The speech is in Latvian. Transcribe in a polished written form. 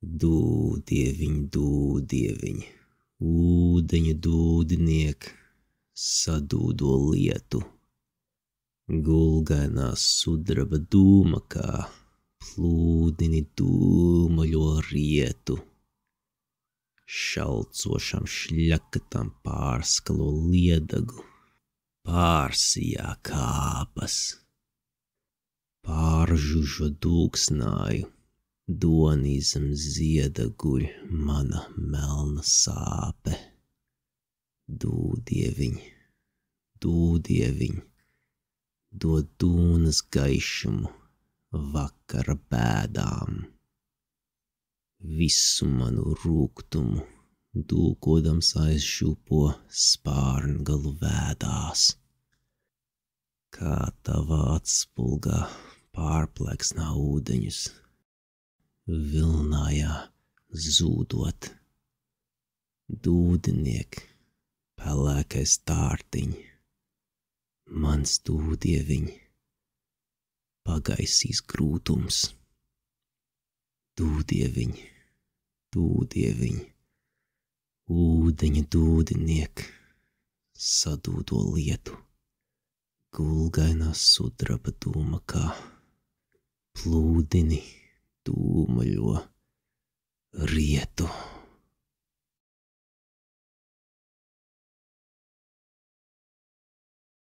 Dūdieviņ, ūdeņa dūdiniek, sadūdo lietu, gulgainā sudraba dūmakā, plūdini dūmaļo rietu, šalcošam šļakatam pārskalo liedagu, pārsijā kāpas, pāržužo dūksnāju, donī zem zieda guļ mana melna sāpe. Dūdieviņ, dod dūnas gaišumu vakara bēdām. Visu manu rūgtumu dūkodams aizšūpo spārngalu vēdās. Kā tavā atspulgā pārpleksnā ūdeņus, vilnājā zūdot. Dūdiniek, pelēkais tārtiņ, mans dūdieviņ, pagaisīs grūtums. Dūdieviņ, ūdeņa dūdiniek, sadūdo lietu, gulgainā sudraba dūmakā, plūdini dūmaļo rietu.